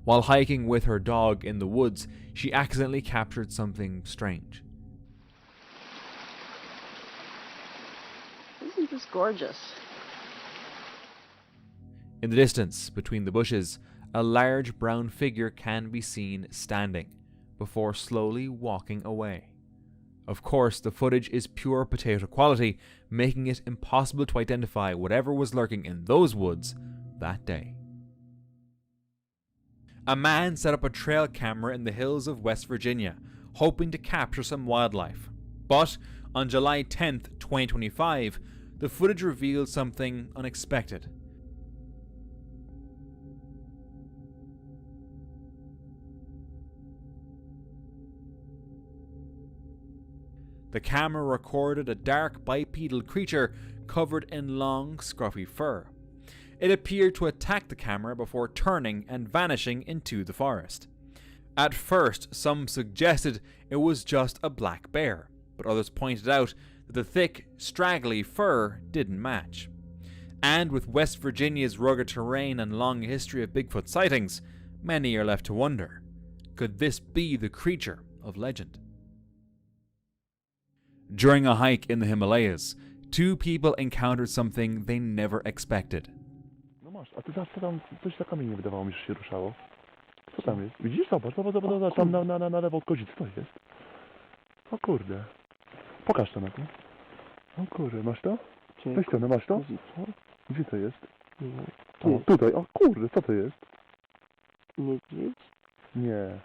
While hiking with her dog in the woods, she accidentally captured something strange. Isn't this gorgeous? In the distance, between the bushes, a large brown figure can be seen standing, before slowly walking away. Of course, the footage is pure potato quality, making it impossible to identify whatever was lurking in those woods that day. A man set up a trail camera in the hills of West Virginia, hoping to capture some wildlife. But on July 10th, 2025, the footage revealed something unexpected. The camera recorded a dark bipedal creature covered in long, scruffy fur. It appeared to attack the camera before turning and vanishing into the forest. At first, some suggested it was just a black bear, but others pointed out that the thick, straggly fur didn't match. And with West Virginia's rugged terrain and long history of Bigfoot sightings, many are left to wonder, could this be the creature of legend? During a hike in the Himalayas, two people encountered something they never expected. No masz, a ty zawsze tam coś za kamienie wydawało mi, że się ruszało. Co tam jest? Widzisz? Zobacz, tam na lewo od kozicy to jest. O kurde. Pokaż to na to. O kurde, masz to? Weź to, masz to? Gdzie to jest? O, tutaj, o kurde, co to jest? Niedźwiedź? Nie.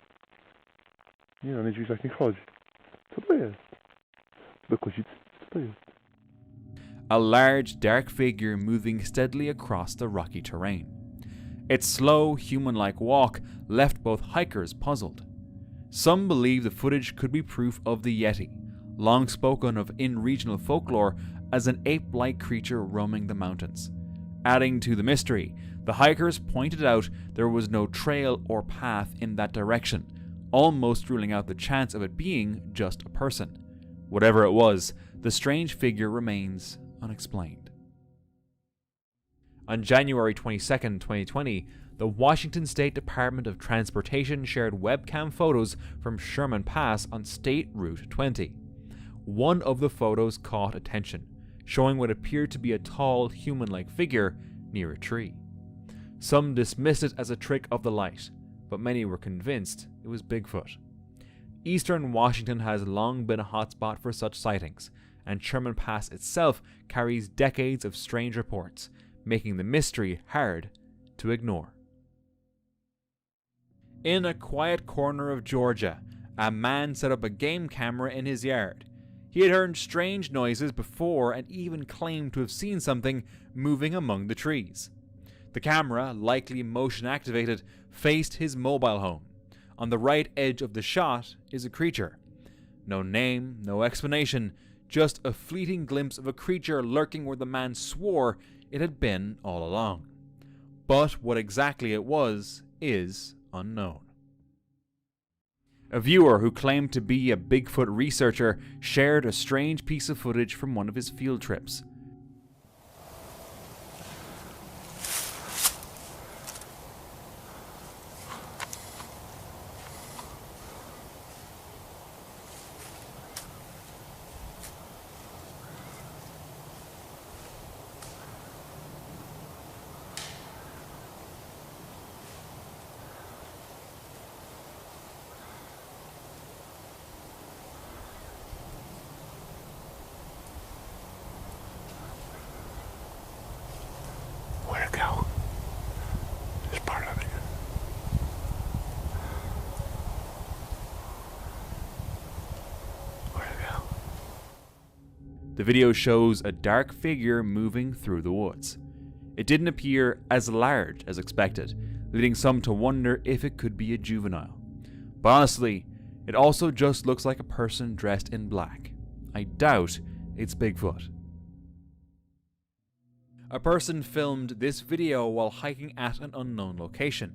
Nie no, niedźwiedź tak nie chodzi. Co to jest? Do kozicy, co to jest? A large, dark figure moving steadily across the rocky terrain. Its slow, human-like walk left both hikers puzzled. Some believe the footage could be proof of the Yeti, long spoken of in regional folklore as an ape-like creature roaming the mountains. Adding to the mystery, the hikers pointed out there was no trail or path in that direction, almost ruling out the chance of it being just a person. Whatever it was, the strange figure remains unexplained. On January 22, 2020, the Washington State Department of Transportation shared webcam photos from Sherman Pass on State Route 20. One of the photos caught attention, showing what appeared to be a tall, human-like figure near a tree. Some dismissed it as a trick of the light, but many were convinced it was Bigfoot. Eastern Washington has long been a hotspot for such sightings, and Sherman Pass itself carries decades of strange reports, making the mystery hard to ignore. In a quiet corner of Georgia, a man set up a game camera in his yard. He had heard strange noises before and even claimed to have seen something moving among the trees. The camera, likely motion activated, faced his mobile home. On the right edge of the shot is a creature. No name, no explanation, just a fleeting glimpse of a creature lurking where the man swore it had been all along. But what exactly it was is unknown. A viewer who claimed to be a Bigfoot researcher shared a strange piece of footage from one of his field trips. Where'd it go? It's part of it. Where'd it go? The video shows a dark figure moving through the woods. It didn't appear as large as expected, leading some to wonder if it could be a juvenile. But honestly, it also just looks like a person dressed in black. I doubt it's Bigfoot. A person filmed this video while hiking at an unknown location.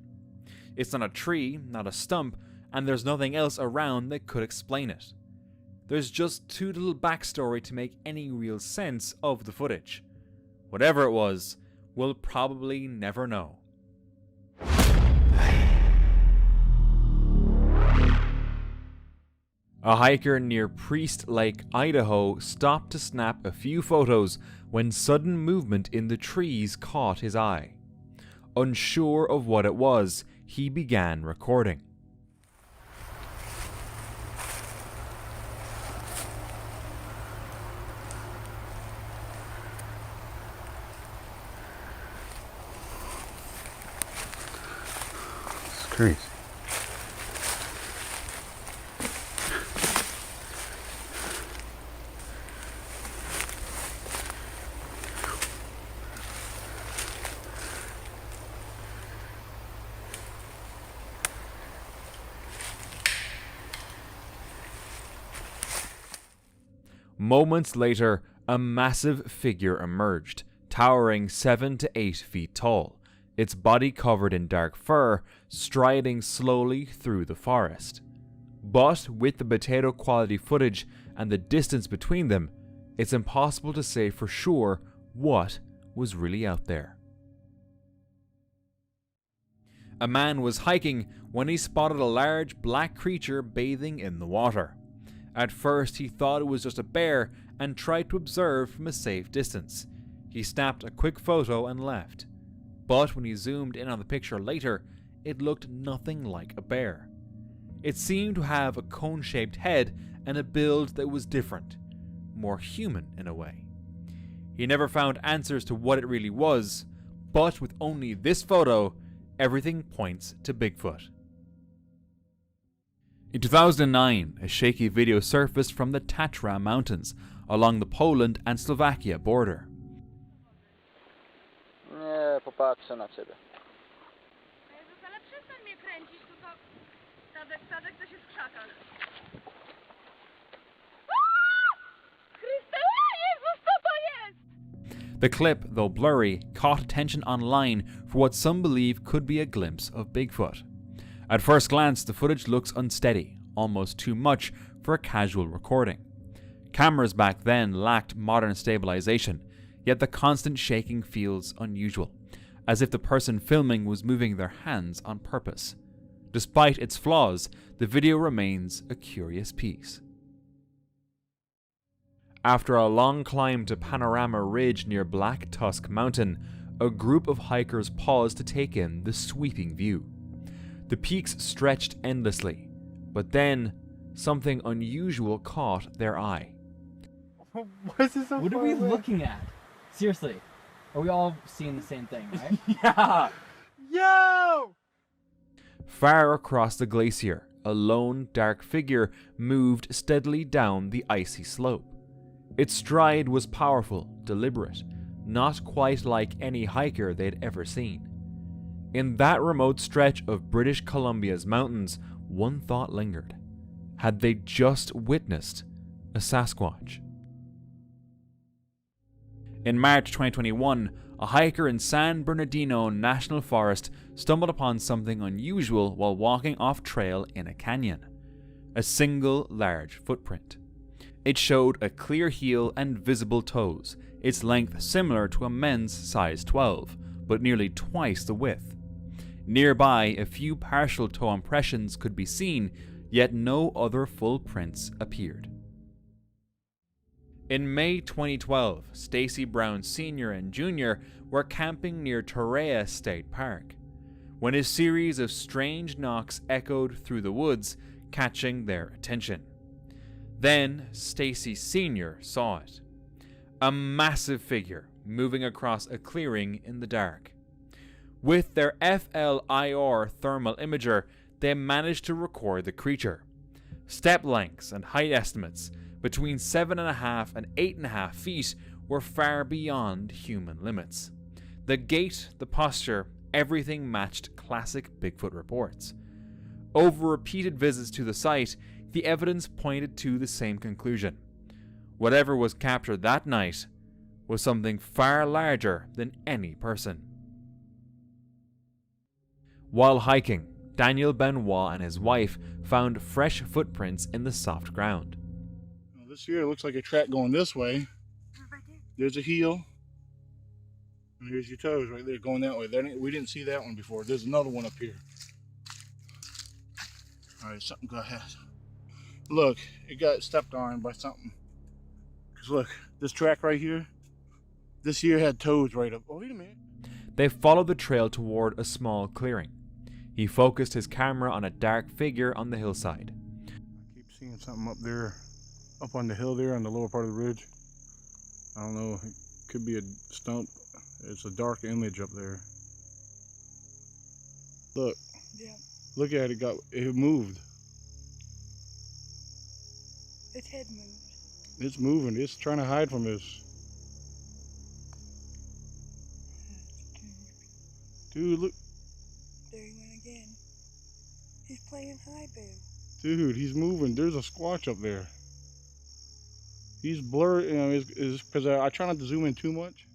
It's not a tree, not a stump, and there's nothing else around that could explain it. There's just too little backstory to make any real sense of the footage. Whatever it was, we'll probably never know. A hiker near Priest Lake, Idaho stopped to snap a few photos when sudden movement in the trees caught his eye. Unsure of what it was, he began recording. It's crazy. Moments later, a massive figure emerged, towering 7 to 8 feet tall, its body covered in dark fur, striding slowly through the forest. But with the potato quality footage and the distance between them, it's impossible to say for sure what was really out there. A man was hiking when he spotted a large black creature bathing in the water. At first, he thought it was just a bear and tried to observe from a safe distance. He snapped a quick photo and left. But when he zoomed in on the picture later, it looked nothing like a bear. It seemed to have a cone-shaped head and a build that was different, more human in a way. He never found answers to what it really was, but with only this photo, everything points to Bigfoot. In 2009, a shaky video surfaced from the Tatra Mountains along the Poland and Slovakia border. Nie, popatrzę na ciebie. Jezus, ale przestań mnie kręcić, tu to... Tadek to się w krzakach. Chryste, Jezus, co to jest? The clip, though blurry, caught attention online for what some believe could be a glimpse of Bigfoot. At first glance, the footage looks unsteady, almost too much for a casual recording. Cameras back then lacked modern stabilization, yet the constant shaking feels unusual, as if the person filming was moving their hands on purpose. Despite its flaws, the video remains a curious piece. After a long climb to Panorama Ridge near Black Tusk Mountain, a group of hikers paused to take in the sweeping view. The peaks stretched endlessly, but then something unusual caught their eye. Why is this so What are far we away? looking at? Seriously, are we all seeing the same thing, right? Yeah! Yo! Far across the glacier, a lone, dark figure moved steadily down the icy slope. Its stride was powerful, deliberate, not quite like any hiker they'd ever seen. In that remote stretch of British Columbia's mountains, one thought lingered. Had they just witnessed a Sasquatch? In March 2021, a hiker in San Bernardino National Forest stumbled upon something unusual while walking off trail in a canyon. A single large footprint. It showed a clear heel and visible toes, its length similar to a men's size 12, but nearly twice the width. Nearby, a few partial toe impressions could be seen, yet no other full prints appeared. In May 2012, Stacy Brown Sr. and Jr. were camping near Torreya State Park, when a series of strange knocks echoed through the woods, catching their attention. Then, Stacy Sr. saw it. A massive figure moving across a clearing in the dark. With their FLIR thermal imager, they managed to record the creature. Step lengths and height estimates between 7.5 and 8.5 feet were far beyond human limits. The gait, the posture, everything matched classic Bigfoot reports. Over repeated visits to the site, the evidence pointed to the same conclusion. Whatever was captured that night was something far larger than any person. While hiking, Daniel Benoit and his wife found fresh footprints in the soft ground. Well, this here looks like a track going this way. There's a heel. And here's your toes right there going that way. We didn't see that one before. There's another one up here. All right, something go ahead. Look, it got stepped on by something. 'Cause look, this track right here, this here had toes right up. Oh, wait a minute. They followed the trail toward a small clearing. He focused his camera on a dark figure on the hillside. I keep seeing something up there, up on the hill there on the lower part of the ridge. I don't know, it could be a stump. It's a dark image up there. Look. Yeah. Look at it, it moved. Its head moved. It's moving, it's trying to hide from us. Dude, look. There he went again. He's playing high-boo. Dude, he's moving. There's a squatch up there. He's blurred, you know, because I try not to zoom in too much.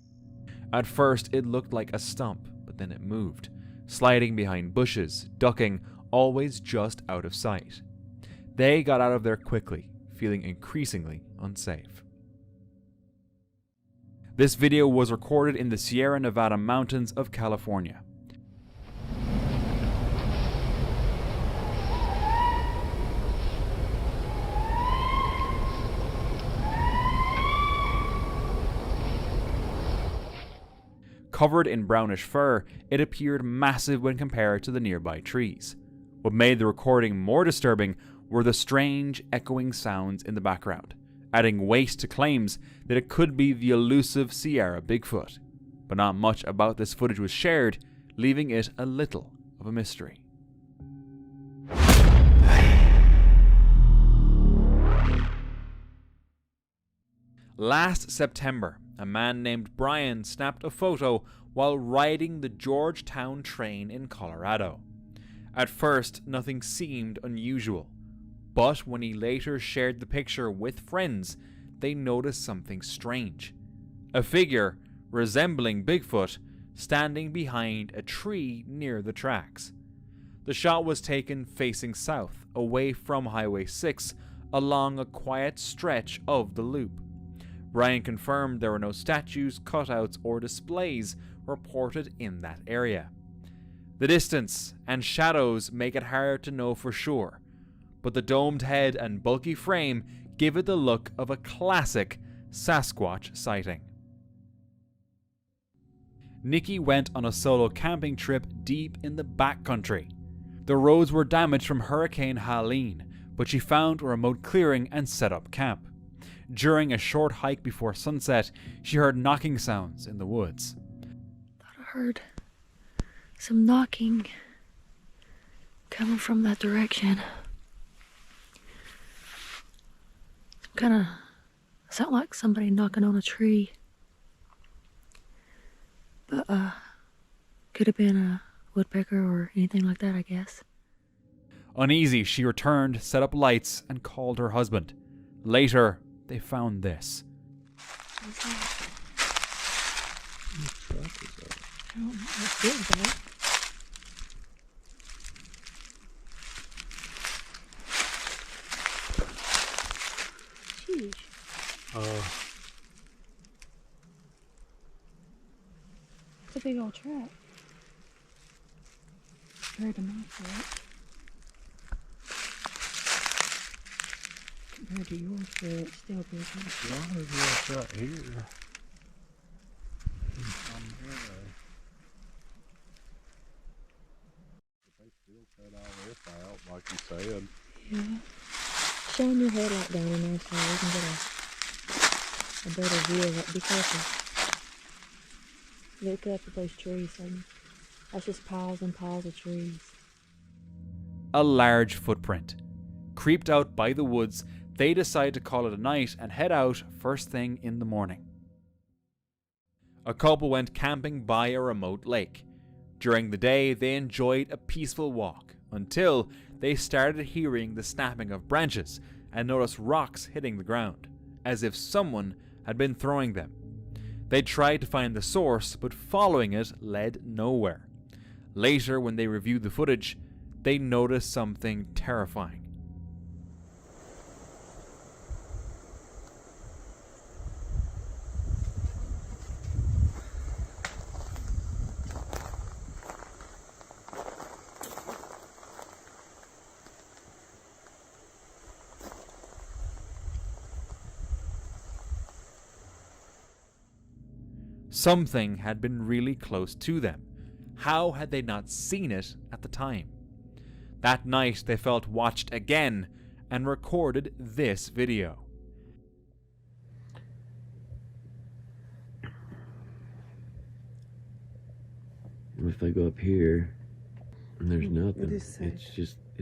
At first, it looked like a stump, but then it moved, sliding behind bushes, ducking, always just out of sight. They got out of there quickly, feeling increasingly unsafe. This video was recorded in the Sierra Nevada mountains of California. Covered in brownish fur, it appeared massive when compared to the nearby trees. What made the recording more disturbing were the strange, echoing sounds in the background, adding weight to claims that it could be the elusive Sierra Bigfoot. But not much about this footage was shared, leaving it a little of a mystery. Last September, a man named Brian snapped a photo while riding the Georgetown train in Colorado. At first, nothing seemed unusual, but when he later shared the picture with friends, they noticed something strange. A figure, resembling Bigfoot, standing behind a tree near the tracks. The shot was taken facing south, away from Highway 6, along a quiet stretch of the loop. Brian confirmed there were no statues, cutouts, or displays reported in that area. The distance and shadows make it hard to know for sure, but the domed head and bulky frame give it the look of a classic Sasquatch sighting. Nikki went on a solo camping trip deep in the backcountry. The roads were damaged from Hurricane Helene, but she found a remote clearing and set up camp. During a short hike before sunset, she heard knocking sounds in the woods. Thought I heard some knocking coming from that direction. Kind of sound like somebody knocking on a tree. But, could have been a woodpecker or anything like that, I guess. Uneasy, she returned, set up lights, and called her husband. Later, they found this. What's that? I don't know. It's big, though. It's huge. It's a big old trap. Compared to my foot. Compared to yours, but it's still big. Why is this right here? They still cut all this out, like you said. Yeah. Shine your headlight down in there so we can get a better view of it. Be careful. Look up at those trees, Hayden. That's just piles and piles of trees. A large footprint. Creeped out by the woods, they decide to call it a night and head out first thing in the morning. A couple went camping by a remote lake. During the day, they enjoyed a peaceful walk until they started hearing the snapping of branches and noticed rocks hitting the ground, as if someone had been throwing them. They tried to find the source, but following it led nowhere. Later, when they reviewed the footage, they noticed something terrifying. Something had been really close to them. How had they not seen it at the time? That night they felt watched again and recorded this video. If I go up here and there's nothing, it's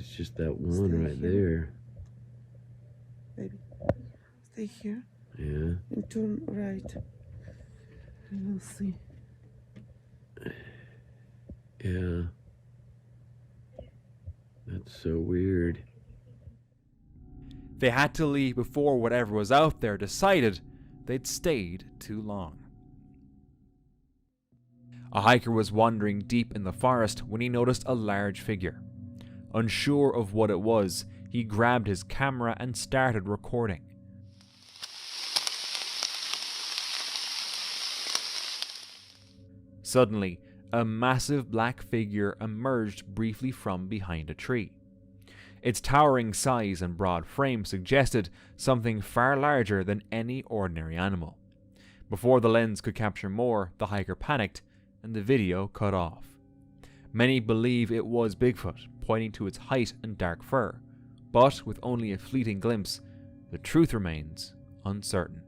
just that one right there. Baby, stay here Yeah. and turn right. And we'll see. Yeah. That's so weird. They had to leave before whatever was out there decided they'd stayed too long. A hiker was wandering deep in the forest when he noticed a large figure. Unsure of what it was, he grabbed his camera and started recording. Suddenly, a massive black figure emerged briefly from behind a tree. Its towering size and broad frame suggested something far larger than any ordinary animal. Before the lens could capture more, the hiker panicked and the video cut off. Many believe it was Bigfoot, pointing to its height and dark fur, but with only a fleeting glimpse, the truth remains uncertain.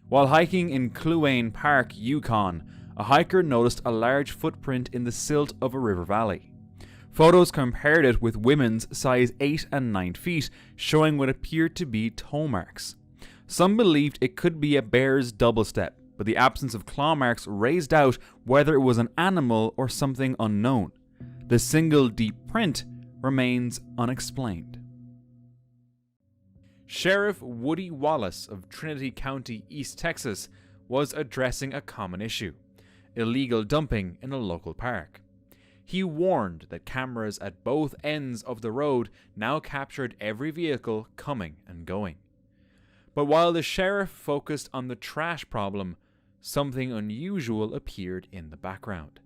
While hiking in Kluane Park, Yukon, a hiker noticed a large footprint in the silt of a river valley. Photos compared it with women's size 8 and 9 feet, showing what appeared to be toe marks. Some believed it could be a bear's double step, but the absence of claw marks raised doubt whether it was an animal or something unknown. The single deep print remains unexplained. Sheriff Woody Wallace of Trinity County, East Texas, was addressing a common issue: illegal dumping in a local park. He warned that cameras at both ends of the road now captured every vehicle coming and going. But while the sheriff focused on the trash problem, something unusual appeared in the background.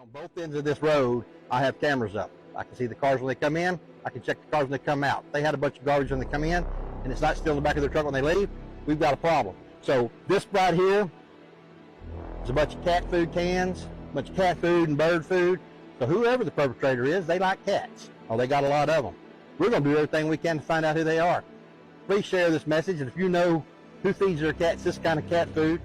On both ends of this road, I have cameras up. I can see the cars when they come in. I can check the cars when they come out. If they had a bunch of garbage when they come in, and it's not still in the back of their truck when they leave, we've got a problem. So this right here is a bunch of cat food cans, a bunch of cat food and bird food. So whoever the perpetrator is, they like cats. Oh, they got a lot of them. We're going to do everything we can to find out who they are. Please share this message, and if you know who feeds their cats this kind of cat food.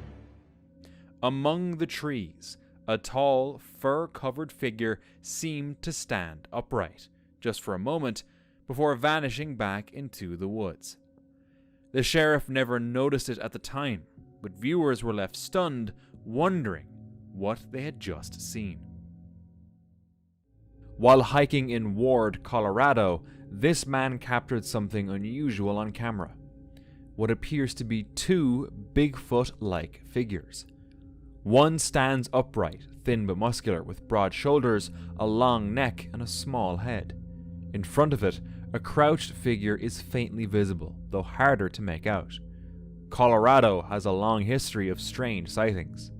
Among the trees, a tall, fur-covered figure seemed to stand upright, just for a moment, before vanishing back into the woods. The sheriff never noticed it at the time, but viewers were left stunned, wondering what they had just seen. While hiking in Ward, Colorado, this man captured something unusual on camera. What appears to be two Bigfoot-like figures. One stands upright, thin but muscular, with broad shoulders, a long neck, and a small head. In front of it, a crouched figure is faintly visible, though harder to make out. Colorado has a long history of strange sightings.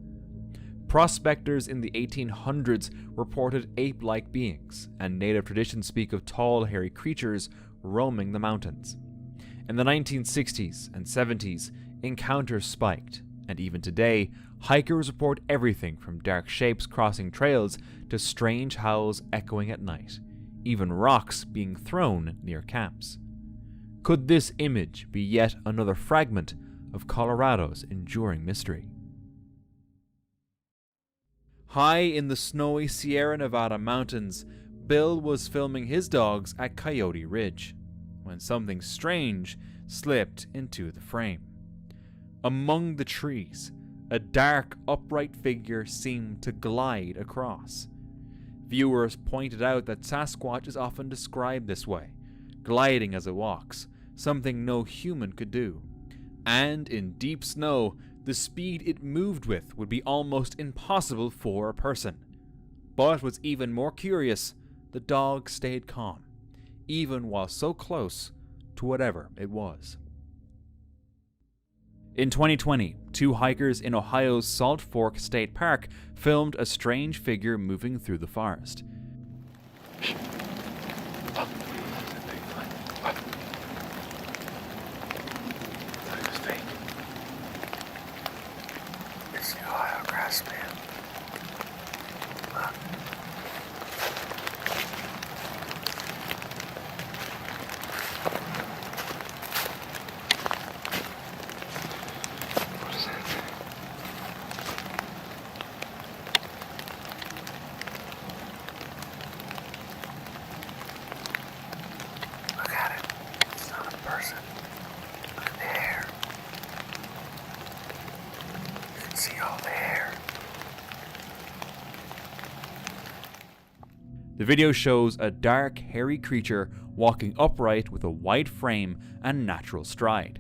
Prospectors in the 1800s reported ape-like beings, and native traditions speak of tall, hairy creatures roaming the mountains. In the 1960s and 70s, encounters spiked, and even today, hikers report everything from dark shapes crossing trails to strange howls echoing at night, even rocks being thrown near camps. Could this image be yet another fragment of Colorado's enduring mystery? High in the snowy Sierra Nevada mountains, Bill was filming his dogs at Coyote Ridge, when something strange slipped into the frame. Among the trees, a dark, upright figure seemed to glide across. Viewers pointed out that Sasquatch is often described this way, gliding as it walks, something no human could do. And in deep snow, the speed it moved with would be almost impossible for a person. But what's even more curious, the dog stayed calm, even while so close to whatever it was. In 2020, two hikers in Ohio's Salt Fork State Park filmed a strange figure moving through the forest. The video shows a dark, hairy creature walking upright with a wide frame and natural stride.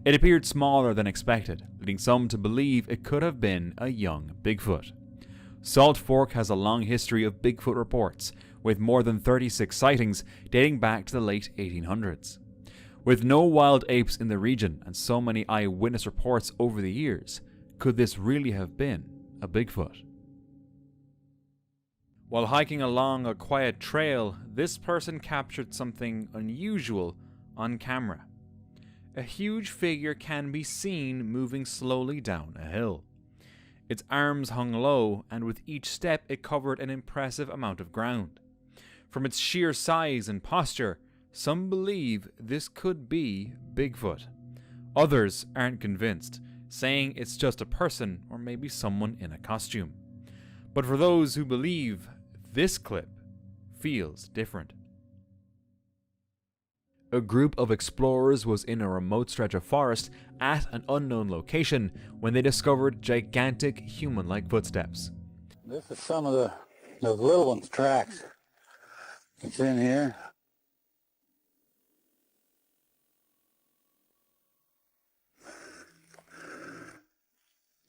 It appeared smaller than expected, leading some to believe it could have been a young Bigfoot. Salt Fork has a long history of Bigfoot reports, with more than 36 sightings dating back to the late 1800s. With no wild apes in the region and so many eyewitness reports over the years, could this really have been a Bigfoot? While hiking along a quiet trail, this person captured something unusual on camera. A huge figure can be seen moving slowly down a hill. Its arms hung low, and with each step it covered an impressive amount of ground. From its sheer size and posture, some believe this could be Bigfoot. Others aren't convinced, saying it's just a person or maybe someone in a costume. But for those who believe, this clip feels different. A group of explorers was in a remote stretch of forest at an unknown location when they discovered gigantic human-like footsteps. This is some of the little ones' tracks. It's in here.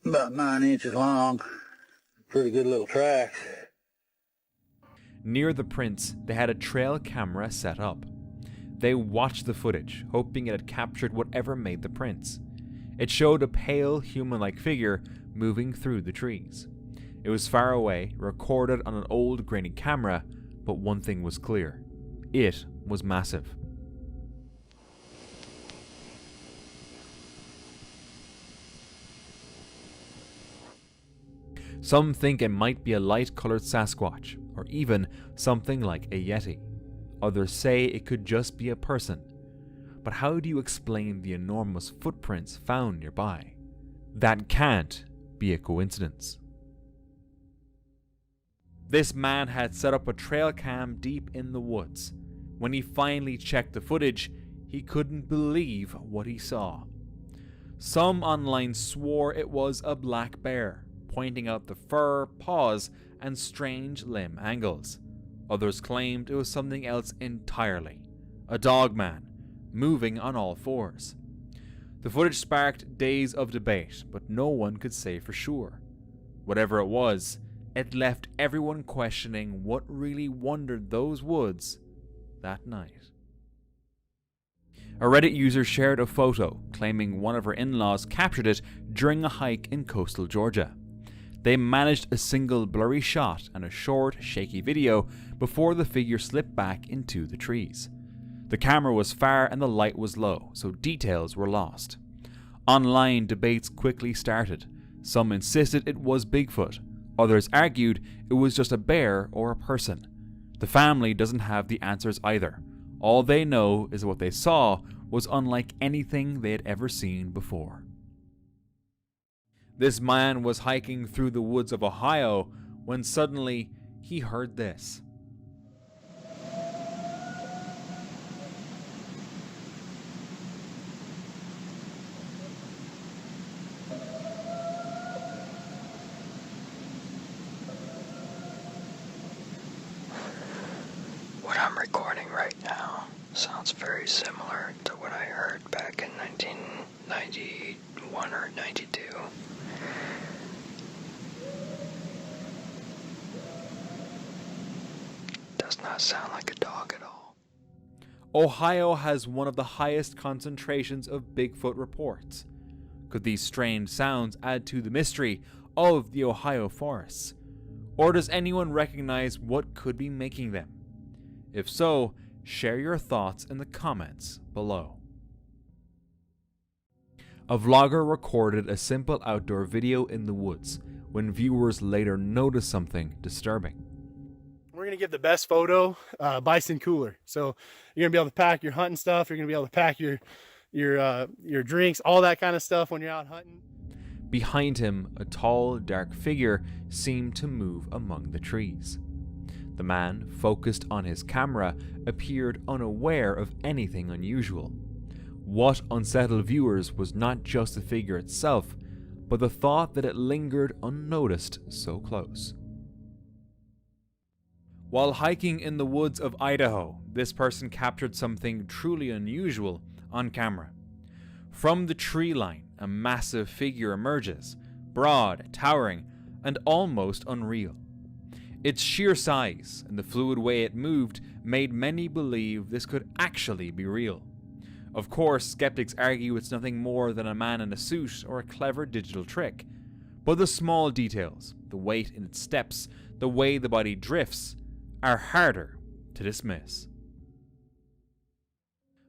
About 9 inches long. Pretty good little tracks. Near the prints, they had a trail camera set up. They watched the footage, hoping it had captured whatever made the prints. It showed a pale, human-like figure moving through the trees. It was far away, recorded on an old grainy camera, but one thing was clear. It was massive. Some think it might be a light-colored Sasquatch, or even something like a Yeti. Others say it could just be a person. But how do you explain the enormous footprints found nearby? That can't be a coincidence. This man had set up a trail cam deep in the woods. When he finally checked the footage, he couldn't believe what he saw. Some online swore it was a black bear, pointing out the fur, paws, and strange limb angles. Others claimed it was something else entirely, a dog man, moving on all fours. The footage sparked days of debate, but no one could say for sure. Whatever it was, it left everyone questioning what really wandered those woods that night. A Reddit user shared a photo, claiming one of her in-laws captured it during a hike in coastal Georgia. They managed a single blurry shot and a short, shaky video before the figure slipped back into the trees. The camera was far and the light was low, so details were lost. Online debates quickly started. Some insisted it was Bigfoot. Others argued it was just a bear or a person. The family doesn't have the answers either. All they know is what they saw was unlike anything they had ever seen before. This man was hiking through the woods of Ohio when suddenly he heard this. What I'm recording right now sounds very similar to what I heard back in 1991 or 92. Does not sound like a dog at all. Ohio has one of the highest concentrations of Bigfoot reports. Could these strange sounds add to the mystery of the Ohio forests? Or does anyone recognize what could be making them? If so, share your thoughts in the comments below. A vlogger recorded a simple outdoor video in the woods when viewers later noticed something disturbing. We're going to get the best photo, bison cooler. So you're going to be able to pack your hunting stuff. You're going to be able to pack your drinks, all that kind of stuff when you're out hunting. Behind him, a tall, dark figure seemed to move among the trees. The man, focused on his camera, appeared unaware of anything unusual. What unsettled viewers was not just the figure itself, but the thought that it lingered unnoticed so close. While hiking in the woods of Idaho, this person captured something truly unusual on camera. From the tree line, a massive figure emerges, broad, towering, and almost unreal. Its sheer size and the fluid way it moved made many believe this could actually be real. Of course, skeptics argue it's nothing more than a man in a suit or a clever digital trick. But the small details, the weight in its steps, the way the body drifts, are harder to dismiss.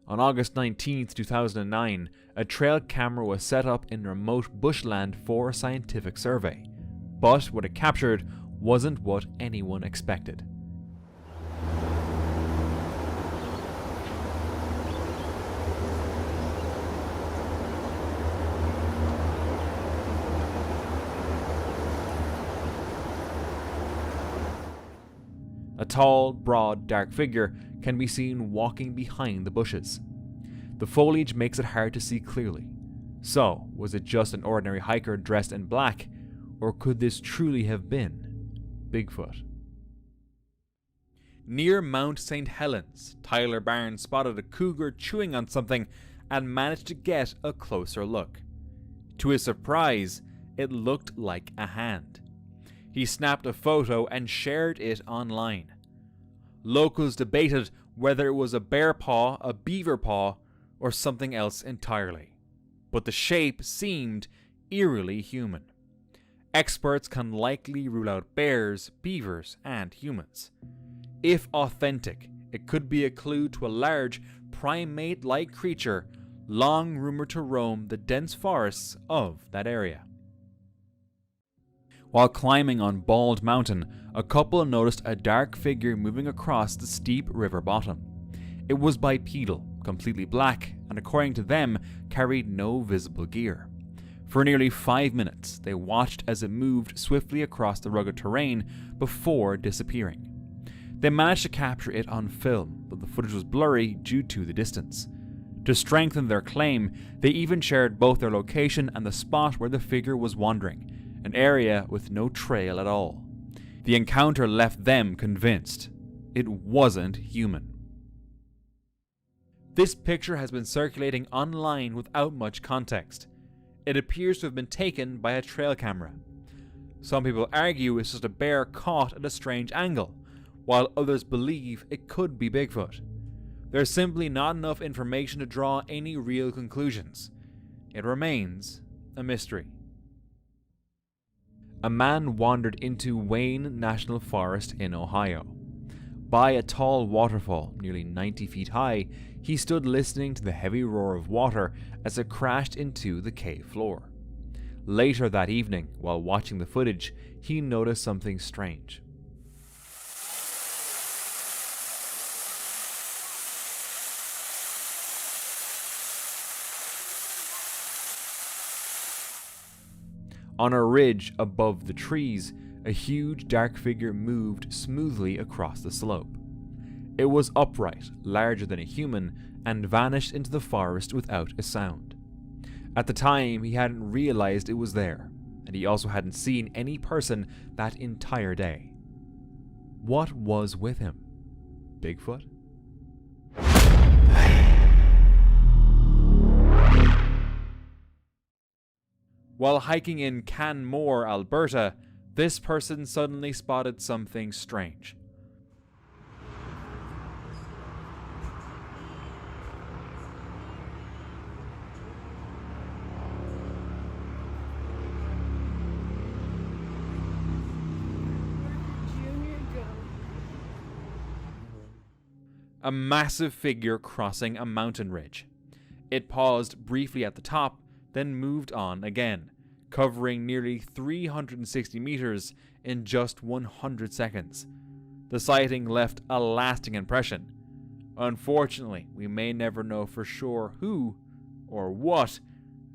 On August 19, 2009, a trail camera was set up in remote bushland for a scientific survey. But what it captured wasn't what anyone expected. A tall, broad, dark figure can be seen walking behind the bushes. The foliage makes it hard to see clearly. So, was it just an ordinary hiker dressed in black, or could this truly have been Bigfoot? Near Mount St. Helens, Tyler Barnes spotted a cougar chewing on something and managed to get a closer look. To his surprise, it looked like a hand. He snapped a photo and shared it online. Locals debated whether it was a bear paw, a beaver paw, or something else entirely. But the shape seemed eerily human. Experts can likely rule out bears, beavers, and humans. If authentic, it could be a clue to a large, primate-like creature long rumored to roam the dense forests of that area. While climbing on Bald Mountain, a couple noticed a dark figure moving across the steep river bottom. It was bipedal, completely black, and according to them, carried no visible gear. For nearly 5 minutes, they watched as it moved swiftly across the rugged terrain before disappearing. They managed to capture it on film, but the footage was blurry due to the distance. To strengthen their claim, they even shared both their location and the spot where the figure was wandering, an area with no trail at all. The encounter left them convinced it wasn't human. This picture has been circulating online without much context. It appears to have been taken by a trail camera. Some people argue it's just a bear caught at a strange angle, while others believe it could be Bigfoot. There's simply not enough information to draw any real conclusions. It remains a mystery. A man wandered into Wayne National Forest in Ohio. By a tall waterfall, nearly 90 feet high, he stood listening to the heavy roar of water as it crashed into the cave floor. Later that evening, while watching the footage, he noticed something strange. On a ridge above the trees, a huge dark figure moved smoothly across the slope. It was upright, larger than a human, and vanished into the forest without a sound. At the time, he hadn't realized it was there, and he also hadn't seen any person that entire day. What was with him? Bigfoot? While hiking in Canmore, Alberta, this person suddenly spotted something strange. A massive figure crossing a mountain ridge. It paused briefly at the top, then moved on again, covering nearly 360 meters in just 100 seconds. The sighting left a lasting impression. Unfortunately, we may never know for sure who or what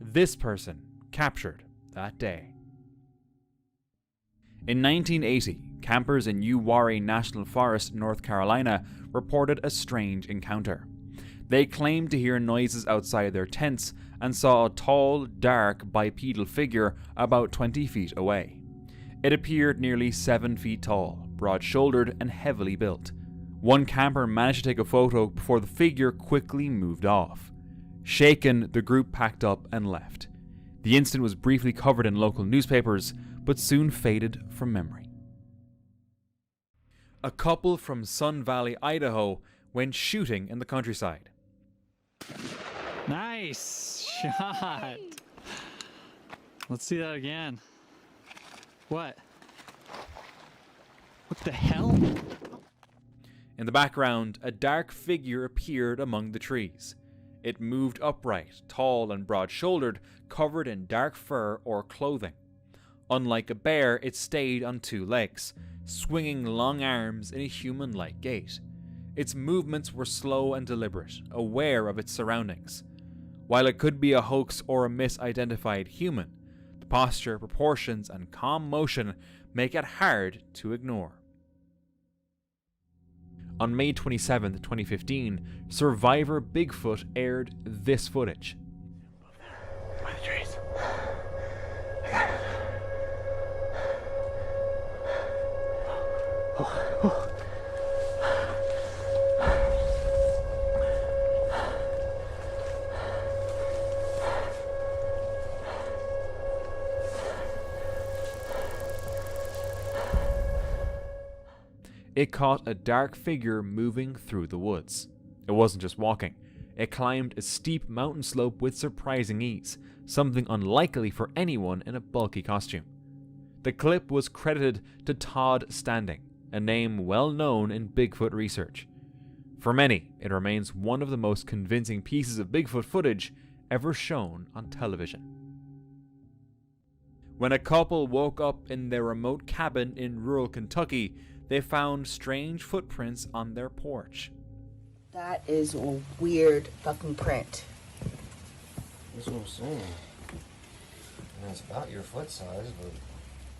this person captured that day. In 1980, campers in Uwharrie National Forest, North Carolina, reported a strange encounter. They claimed to hear noises outside their tents and saw a tall, dark, bipedal figure about 20 feet away. It appeared nearly 7 feet tall, broad-shouldered and heavily built. One camper managed to take a photo before the figure quickly moved off. Shaken, the group packed up and left. The incident was briefly covered in local newspapers, but soon faded from memory. A couple from Sun Valley, Idaho, went shooting in the countryside. Nice shot. Let's see that again. What? What the hell? In the background, a dark figure appeared among the trees. It moved upright, tall and broad-shouldered, covered in dark fur or clothing. Unlike a bear, it stayed on two legs, swinging long arms in a human-like gait. Its movements were slow and deliberate, aware of its surroundings. While it could be a hoax or a misidentified human, the posture, proportions, and calm motion make it hard to ignore. On May 27, 2015, Survivor Bigfoot aired this footage. By the trees. It caught a dark figure moving through the woods. It wasn't just walking. It climbed a steep mountain slope with surprising ease, something unlikely for anyone in a bulky costume. The clip was credited to Todd Standing, a name well known in Bigfoot research. For many, it remains one of the most convincing pieces of Bigfoot footage ever shown on television. When a couple woke up in their remote cabin in rural Kentucky, they found strange footprints on their porch. That is a weird fucking print. That's what I'm saying. And it's about your foot size, but...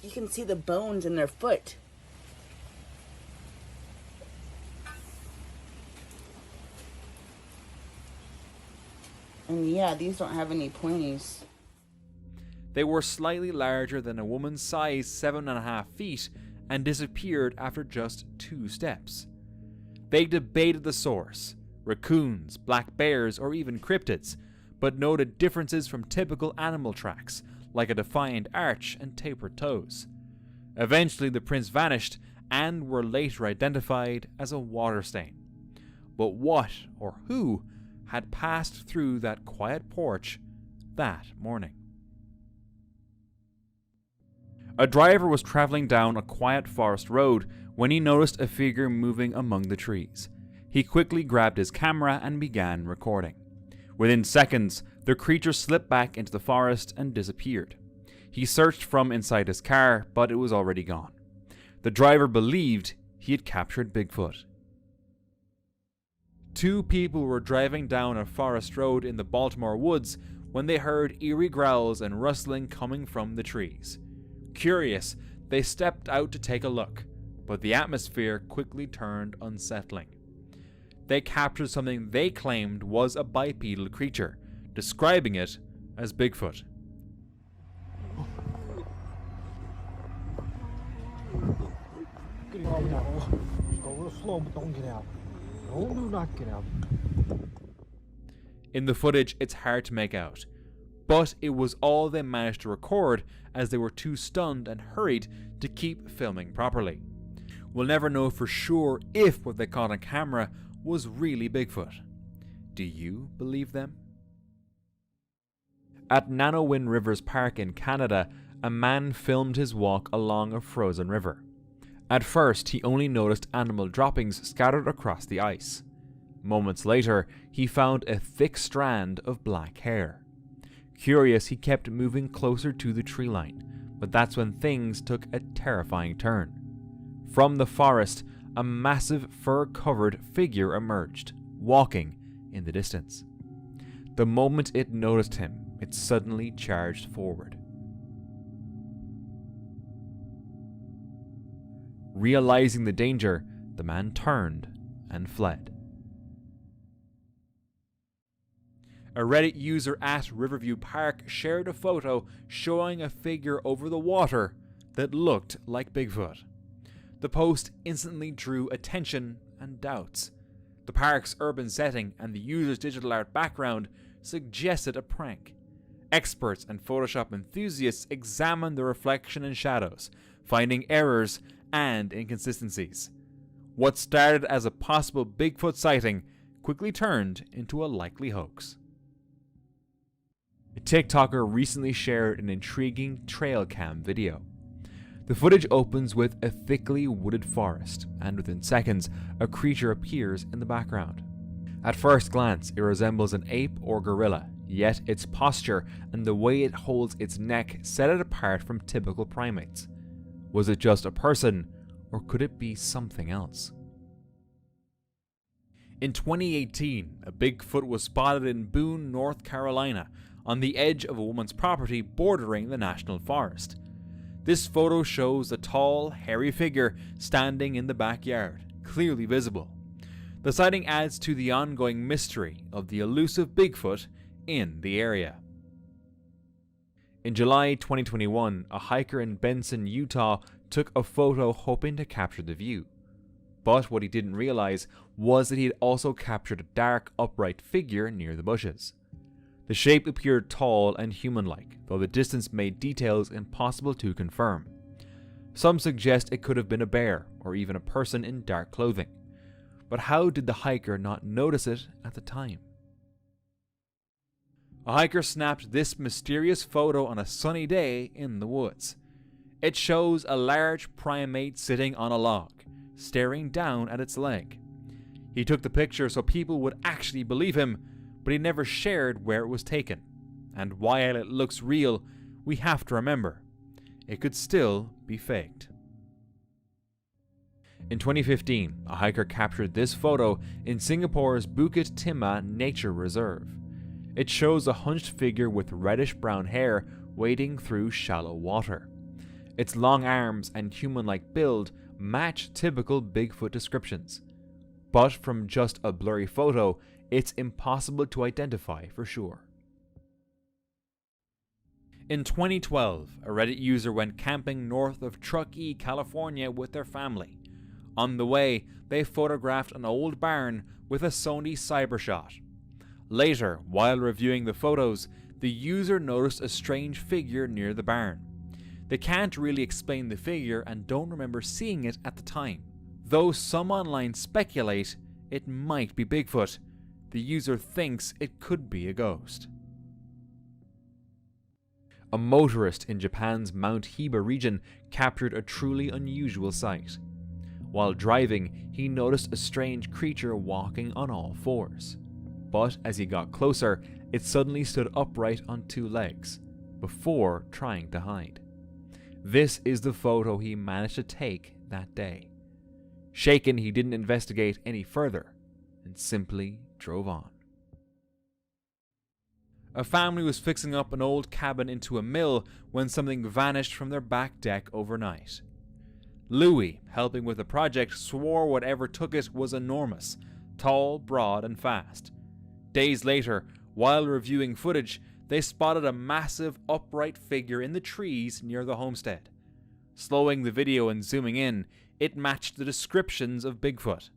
You can see the bones in their foot. And yeah, these don't have any pointies. They were slightly larger than a woman's size, 7.5 feet, and disappeared after just 2 steps. They debated the source, raccoons, black bears, or even cryptids, but noted differences from typical animal tracks, like a defined arch and tapered toes. Eventually the prints vanished and were later identified as a water stain. But what or who had passed through that quiet porch that morning? A driver was traveling down a quiet forest road when he noticed a figure moving among the trees. He quickly grabbed his camera and began recording. Within seconds, the creature slipped back into the forest and disappeared. He searched from inside his car, but it was already gone. The driver believed he had captured Bigfoot. 2 people were driving down a forest road in the Baltimore woods when they heard eerie growls and rustling coming from the trees. Curious, they stepped out to take a look, but the atmosphere quickly turned unsettling. They captured something they claimed was a bipedal creature, describing it as Bigfoot. Go a little slow, but don't get out. Do not get out. In the footage, it's hard to make out, but it was all they managed to record as they were too stunned and hurried to keep filming properly. We'll never know for sure if what they caught on camera was really Bigfoot. Do you believe them? At Nanowin Rivers Park in Canada, a man filmed his walk along a frozen river. At first, he only noticed animal droppings scattered across the ice. Moments later, he found a thick strand of black hair. Curious, he kept moving closer to the tree line, but that's when things took a terrifying turn. From the forest, a massive fur-covered figure emerged, walking in the distance. The moment it noticed him, it suddenly charged forward. Realizing the danger, the man turned and fled. A Reddit user at Riverview Park shared a photo showing a figure over the water that looked like Bigfoot. The post instantly drew attention and doubts. The park's urban setting and the user's digital art background suggested a prank. Experts and Photoshop enthusiasts examined the reflection and shadows, finding errors and inconsistencies. What started as a possible Bigfoot sighting quickly turned into a likely hoax. A TikToker recently shared an intriguing trail cam video. The footage opens with a thickly wooded forest, and within seconds, a creature appears in the background. At first glance, it resembles an ape or gorilla, yet its posture and the way it holds its neck set it apart from typical primates. Was it just a person, or could it be something else? In 2018, a Bigfoot was spotted in Boone, North Carolina, on the edge of a woman's property bordering the national forest. This photo shows a tall, hairy figure standing in the backyard, clearly visible. The sighting adds to the ongoing mystery of the elusive Bigfoot in the area. In July 2021, a hiker in Benson, Utah took a photo hoping to capture the view. But what he didn't realize was that he had also captured a dark, upright figure near the bushes. The shape appeared tall and human-like, though the distance made details impossible to confirm. Some suggest it could have been a bear, or even a person in dark clothing. But how did the hiker not notice it at the time? A hiker snapped this mysterious photo on a sunny day in the woods. It shows a large primate sitting on a log, staring down at its leg. He took the picture so people would actually believe him, but he never shared where it was taken. And while it looks real, we have to remember, it could still be faked. In 2015, a hiker captured this photo in Singapore's Bukit Timah Nature Reserve. It shows a hunched figure with reddish-brown hair wading through shallow water. Its long arms and human-like build match typical Bigfoot descriptions. But from just a blurry photo, it's impossible to identify for sure. In 2012, a Reddit user went camping north of Truckee, California with their family. On the way, they photographed an old barn with a Sony Cybershot. Later, while reviewing the photos, the user noticed a strange figure near the barn. They can't really explain the figure and don't remember seeing it at the time. Though some online speculate it might be Bigfoot, the user thinks it could be a ghost. A motorist in Japan's Mount Hiba region captured a truly unusual sight. While driving, he noticed a strange creature walking on all fours. But as he got closer, it suddenly stood upright on two legs, before trying to hide. This is the photo he managed to take that day. Shaken, he didn't investigate any further, and simply drove on. A family was fixing up an old cabin into a mill when something vanished from their back deck overnight. Louis, helping with the project, swore whatever took it was enormous, tall, broad, and fast. Days later, while reviewing footage, they spotted a massive upright figure in the trees near the homestead. Slowing the video and zooming in, it matched the descriptions of Bigfoot.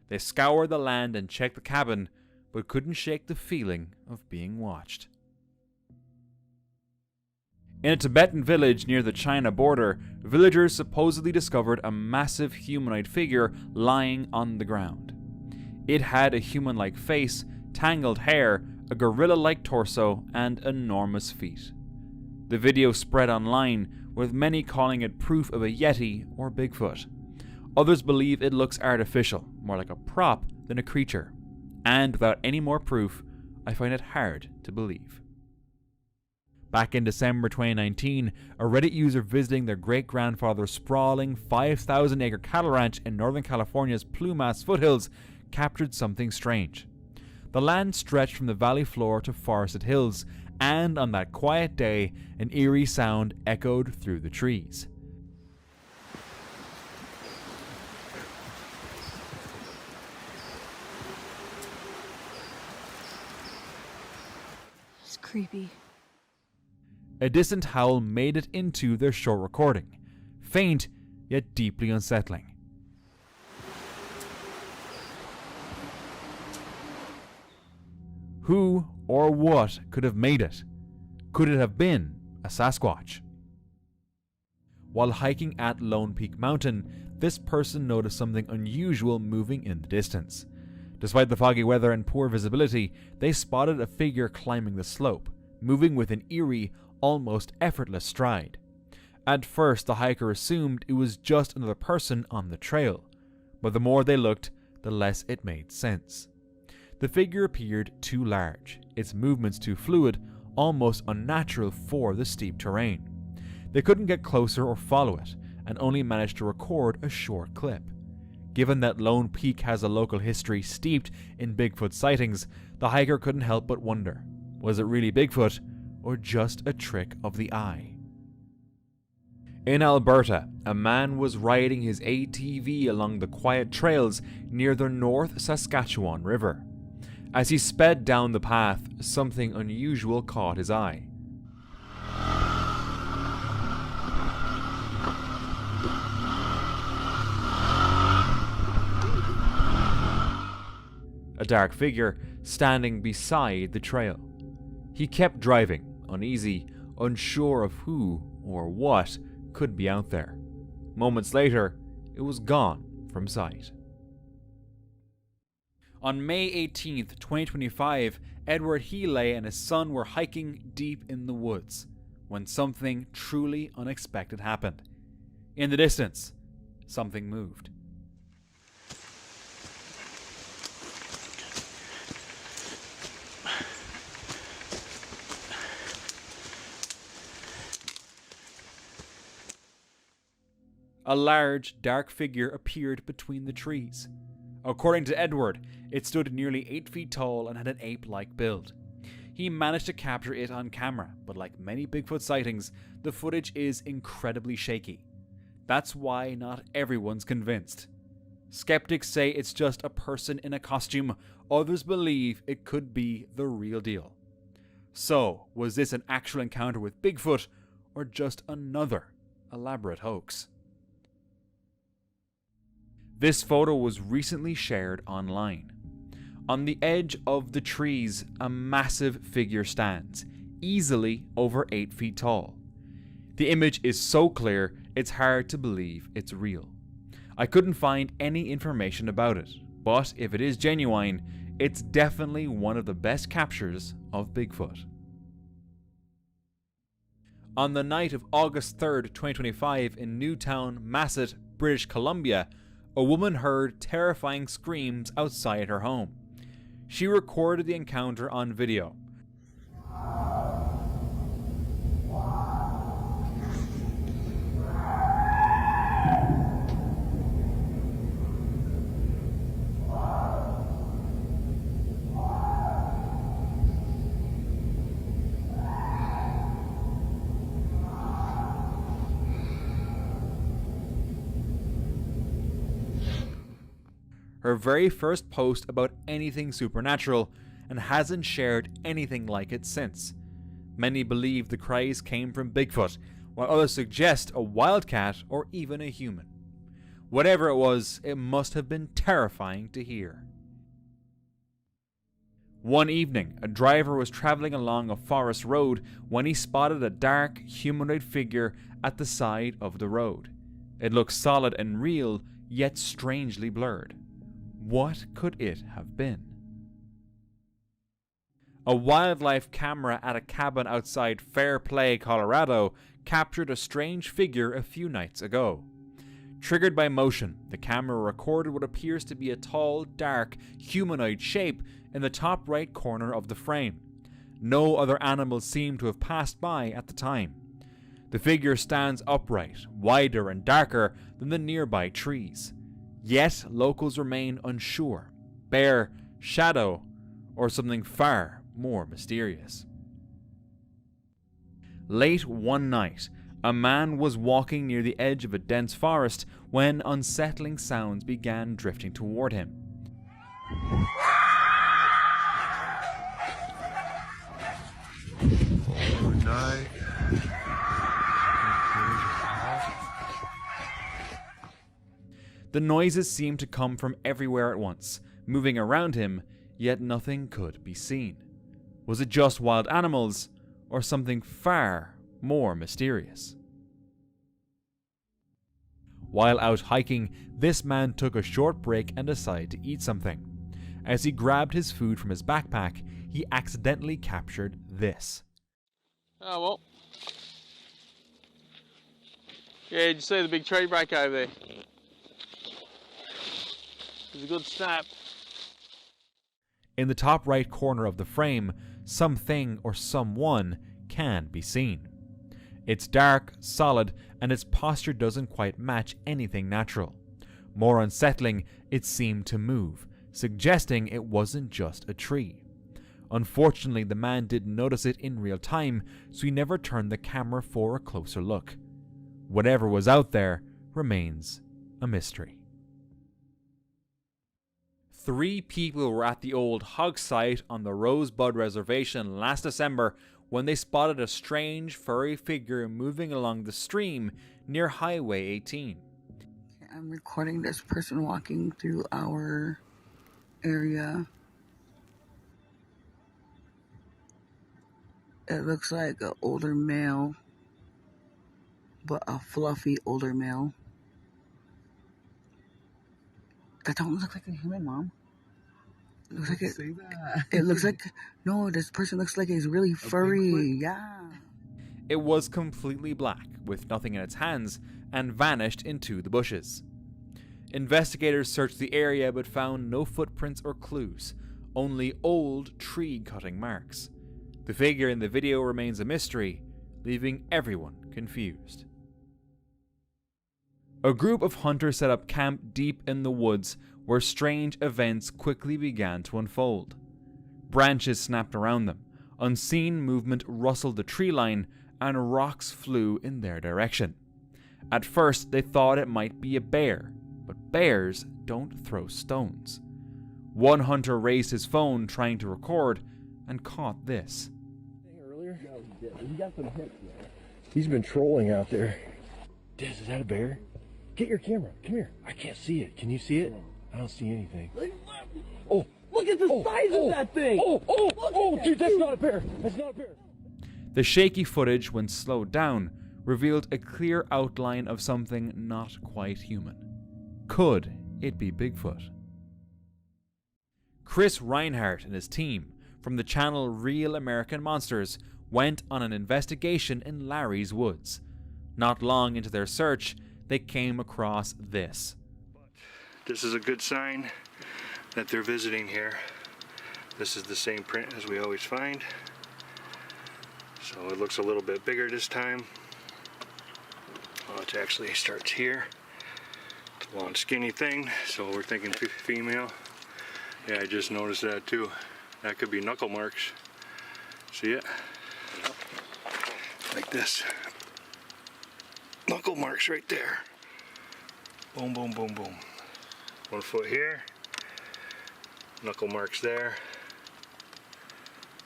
They scoured the land and checked the cabin, but couldn't shake the feeling of being watched. In a Tibetan village near the China border, villagers supposedly discovered a massive humanoid figure lying on the ground. It had a human-like face, tangled hair, a gorilla-like torso, and enormous feet. The video spread online, with many calling it proof of a Yeti or Bigfoot. Others believe it looks artificial, more like a prop than a creature. And without any more proof, I find it hard to believe. Back in December 2019, a Reddit user visiting their great-grandfather's sprawling 5,000-acre cattle ranch in Northern California's Plumas foothills captured something strange. The land stretched from the valley floor to forested hills, and on that quiet day, an eerie sound echoed through the trees. It's creepy. A distant howl made it into their short recording. Faint, yet deeply unsettling. Who or what could have made it? Could it have been a Sasquatch? While hiking at Lone Peak Mountain, this person noticed something unusual moving in the distance. Despite the foggy weather and poor visibility, they spotted a figure climbing the slope, moving with an eerie, almost effortless stride. At first, the hiker assumed it was just another person on the trail, but the more they looked, the less it made sense. The figure appeared too large, its movements too fluid, almost unnatural for the steep terrain. They couldn't get closer or follow it, and only managed to record a short clip. Given that Lone Peak has a local history steeped in Bigfoot sightings, the hiker couldn't help but wonder, was it really Bigfoot, or just a trick of the eye? In Alberta, a man was riding his ATV along the quiet trails near the North Saskatchewan River. As he sped down the path, something unusual caught his eye. A dark figure standing beside the trail. He kept driving, uneasy, unsure of who or what could be out there. Moments later, it was gone from sight. On May 18th, 2025, Edward Healy and his son were hiking deep in the woods when something truly unexpected happened. In the distance, something moved. A large, dark figure appeared between the trees. According to Edward, it stood nearly 8 feet tall and had an ape-like build. He managed to capture it on camera, but like many Bigfoot sightings, the footage is incredibly shaky. That's why not everyone's convinced. Skeptics say it's just a person in a costume, others believe it could be the real deal. So, was this an actual encounter with Bigfoot, or just another elaborate hoax? This photo was recently shared online. On the edge of the trees, a massive figure stands, easily over 8 feet tall. The image is so clear, it's hard to believe it's real. I couldn't find any information about it, but if it is genuine, it's definitely one of the best captures of Bigfoot. On the night of August 3rd, 2025, in Newtown, Masset, British Columbia, a woman heard terrifying screams outside her home. She recorded the encounter on video. Her very first post about anything supernatural, and hasn't shared anything like it since. Many believe the cries came from Bigfoot, while others suggest a wildcat or even a human. Whatever it was, it must have been terrifying to hear. One evening, a driver was traveling along a forest road when he spotted a dark, humanoid figure at the side of the road. It looked solid and real, yet strangely blurred. What could it have been? A wildlife camera at a cabin outside Fairplay, Colorado, captured a strange figure a few nights ago. Triggered by motion, the camera recorded what appears to be a tall, dark, humanoid shape in the top right corner of the frame. No other animals seem to have passed by at the time. The figure stands upright, wider and darker than the nearby trees. Yet, locals remain unsure. Bear, shadow, or something far more mysterious. Late one night, a man was walking near the edge of a dense forest when unsettling sounds began drifting toward him. Good night. The noises seemed to come from everywhere at once, moving around him, yet nothing could be seen. Was it just wild animals, or something far more mysterious? While out hiking, this man took a short break and decided to eat something. As he grabbed his food from his backpack, he accidentally captured this. Oh, well. Yeah, did you see the big tree break over there? It was a good snap. In the top right corner of the frame, something or someone can be seen. It's dark, solid, and its posture doesn't quite match anything natural. More unsettling, it seemed to move, suggesting it wasn't just a tree. Unfortunately, the man didn't notice it in real time, so he never turned the camera for a closer look. Whatever was out there remains a mystery. 3 people were at the old hog site on the Rosebud Reservation last December when they spotted a strange furry figure moving along the stream near Highway 18. I'm recording this person walking through our area. It looks like an older male, but a fluffy older male. That don't look like a human, Mom. It looks like it looks like, no, this person looks like he's really furry. Yeah. It was completely black, with nothing in its hands, and vanished into the bushes. Investigators searched the area but found no footprints or clues, only old tree-cutting marks. The figure in the video remains a mystery, leaving everyone confused. A group of hunters set up camp deep in the woods where strange events quickly began to unfold. Branches snapped around them, unseen movement rustled the tree line, and rocks flew in their direction. At first, they thought it might be a bear, but bears don't throw stones. One hunter raised his phone trying to record and caught this. Earlier? He got some hits there. He's been trolling out there. Des, is that a bear? Get your camera. Come here. I can't see it. Can you see it? I don't see anything. Oh, Look at the size of that thing! Dude, that's not a bear. That's not a bear. The shaky footage, when slowed down, revealed a clear outline of something not quite human. Could it be Bigfoot? Chris Reinhardt and his team, from the channel Real American Monsters, went on an investigation in Larry's Woods. Not long into their search, they came across this. This is a good sign that they're visiting here. This is the same print as we always find. So it looks a little bit bigger this time. Well, it actually starts here. It's a long skinny thing, so we're thinking female. Yeah, I just noticed that too. That could be knuckle marks. See it? Like this. Knuckle marks right there. Boom, boom, boom, boom. 1 foot here. Knuckle marks there.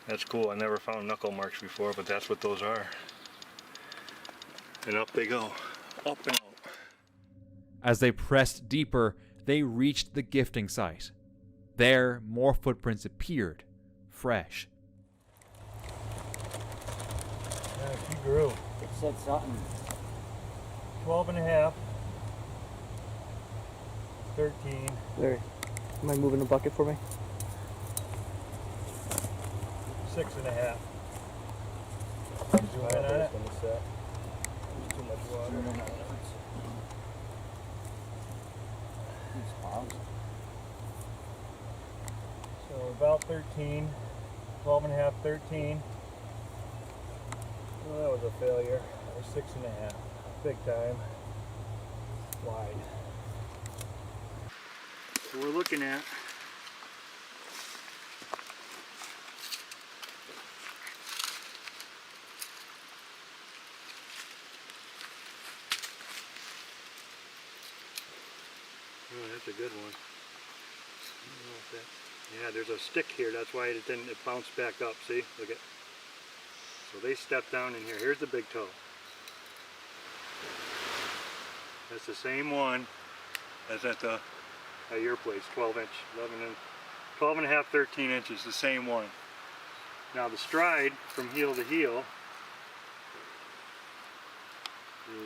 That's cool. I never found knuckle marks before, but that's what those are. And up they go. Up and out. As they pressed deeper, they reached the gifting site. There, more footprints appeared, fresh. Yeah, she grew. It said something. 12 and a half. 13. Larry, am I moving the bucket for me? 6 and a half. Zoom in on it. There's too much water. So about 13. 12 and a half, 13. Well, that was a failure. Or 6 and a half. Big time. Wide. So we're looking at oh, that's a good one. I don't know if that, yeah, there's a stick here. That's why it bounced back up. See, look at. So they stepped down in here. Here's the big toe. That's the same one as at your place, 12 inch, 12 and a half, 13 inches, the same one. Now the stride from heel to heel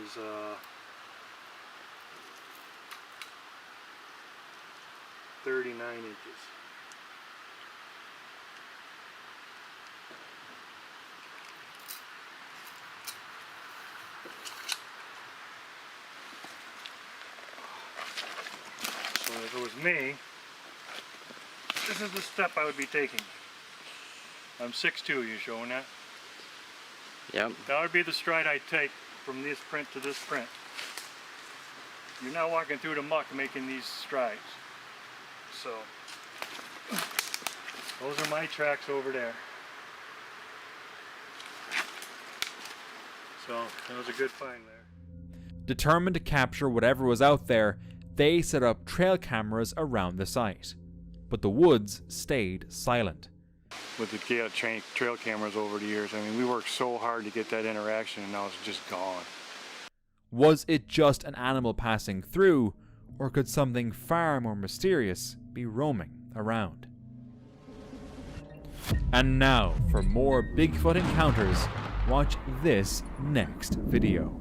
is 39 inches. So if it was me, this is the step I would be taking. I'm 6'2", you showing that? Yep. That would be the stride I'd take from this print to this print. You're not walking through the muck making these strides. So, those are my tracks over there. So, that was a good find there. Determined to capture whatever was out there, they set up trail cameras around the site. But the woods stayed silent. With the trail cameras over the years, I mean, we worked so hard to get that interaction, and now it's just gone. Was it just an animal passing through, or could something far more mysterious be roaming around? And now, for more Bigfoot encounters, watch this next video.